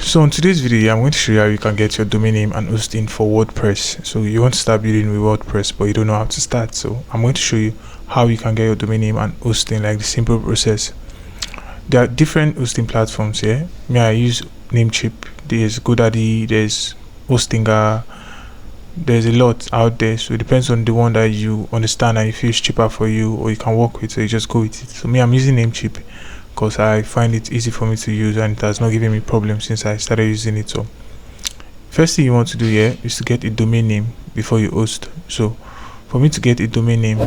So in today's video, I'm going to show you how you can get your domain name and hosting for WordPress. So you want to start building with WordPress, but you don't know how to start. So I'm going to show you how you can get your domain name and hosting, like the simple process. There are different hosting platforms here. I use Namecheap. There's GoDaddy. There's Hostinger. There's a lot out there. So it depends on the one that you understand and you feel is cheaper for you or you can work with. So you just go with it. So I'm using Namecheap because I find it easy for me to use and it has not given me problems since I started using it. So first thing you want to do here is to get a domain name before you host. So for me to get a domain name,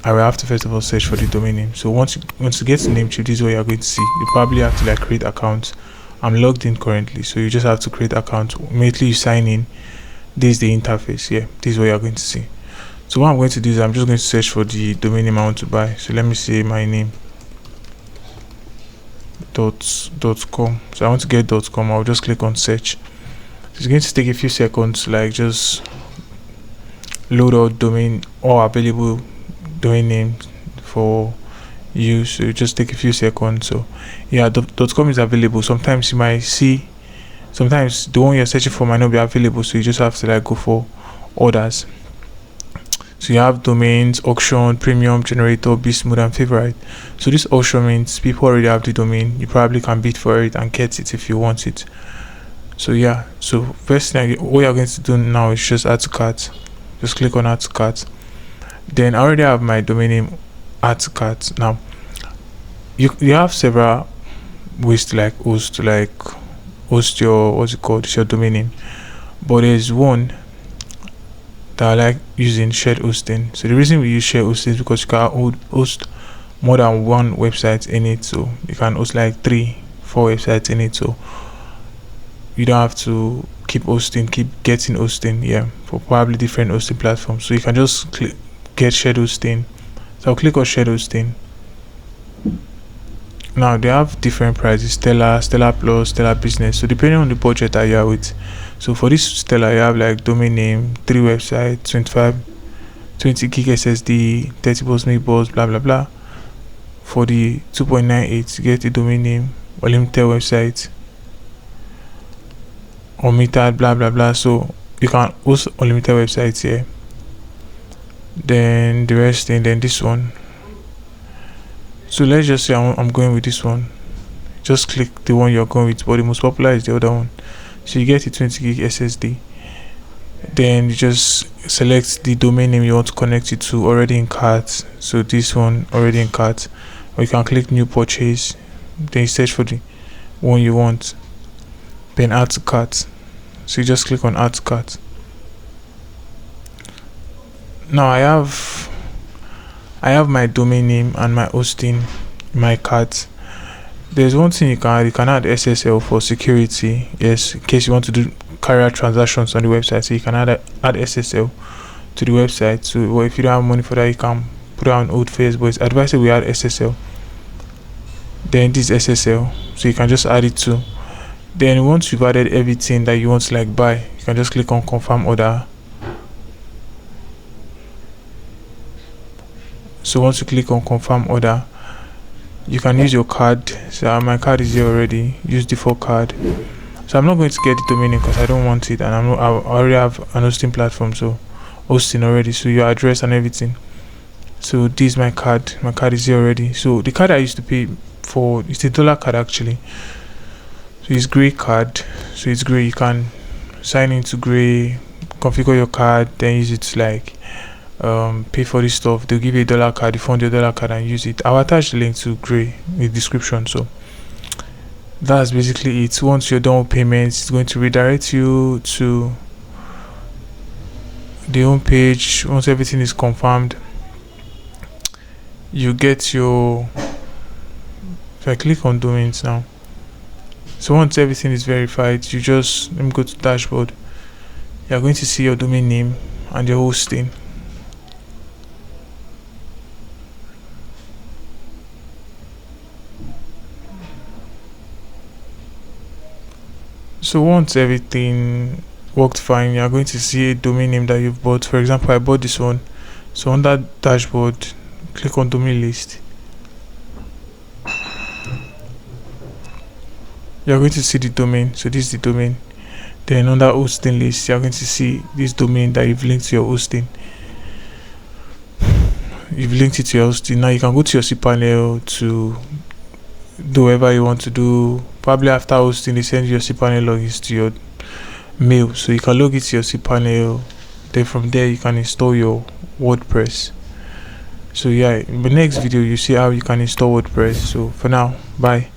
I will have to first of all search for the domain name. So once you get to Namecheap, this is what you're going to see. You probably have to create accounts. I'm logged in currently, so you just have to create account. Immediately you sign in, this is the interface here. This is what you're going to see. So what I'm going to do is I'm just going to search for the domain name I want to buy. So let me say my name .com. So I want to get .com. I'll just click on search. It's going to take a few seconds, just load out domain or available domain names for you. So just take a few seconds. So yeah, .com is available. Sometimes you might see, sometimes the one you're searching for might not be available, so you just have to go for others. So you have domains, auction, premium, generator, Bismuth, and favorite. So this auction means people already have the domain. You probably can bid for it and get it if you want it. So yeah, so first thing what you're going to do now is just add to cart. Just click on add to cart. Then I already have my domain name add to cart. Now you have several ways to host your it's your domain name, but there's one that I like using, shared hosting. So the reason we use shared hosting is because you can host more than one website in it. So you can host 3-4 websites in it, so you don't have to keep getting hosting for probably different hosting platforms. So you can just get shared hosting. So I'll click on shared hosting. Now they have different prices: Stellar Plus, Stellar Business. So depending on the budget that you are with. So for this Stellar, you have domain name, 3 websites, 20 gig SSD, 30 megabytes, blah blah blah. For the 2.98, you get a domain name, unlimited website, unlimited blah blah blah. So you can host unlimited websites here. Then the rest, and then this one. So let's just say I'm going with this one. Just click the one you're going with, but the most popular is the other one. So you get a 20 gig SSD. Then you just select the domain name you want to connect it to already in cart. So this one already in cart. Or you can click new purchase. Then you search for the one you want. Then add to cart. So you just click on add to cart. Now I have my domain name and my hosting in my cart. There's one thing you can add SSL for security. Yes, in case you want to carry out transactions on the website, so you can add SSL to the website. So if you don't have money for that, you can put it on hold phase, but it's advisable we add SSL. Then this SSL, so you can just add it too. Then once you've added everything that you want to buy, you can just click on confirm order. So once you click on confirm order, you can use your card. So my card is here already. Use default card. So I'm not going to get the domain name because I don't want it, and I already have an hosting platform, so hosting already. So your address and everything. So this is my card. My card is here already. So the card I used to pay for, it's a dollar card actually. So it's gray card. So it's gray. You can sign into gray, configure your card, then use it to pay for this stuff. They'll give you a dollar card. You found your dollar card and use it. I'll attach the link to gray in the description. So that's basically it. Once you're done with payments, it's going to redirect you to the home page. Once everything is confirmed, you get your, if I click on domains now, so once everything is verified, you just, let me go to dashboard. You're going to see your domain name and your hosting. So once everything worked fine, you're going to see a domain name that you've bought. For example, I bought this one. So on that dashboard, click on domain list. you're going to see the domain. So this is the domain. Then under hosting list, you're going to see this domain that you've linked to your hosting. You've linked it to your hosting. Now you can go to your cPanel to do whatever you want to do. Probably after hosting, they send you your cPanel logins to your mail, so you can log it to your cPanel. Then from there you can install your WordPress. So yeah, in the next video you see how you can install WordPress. So for now, bye.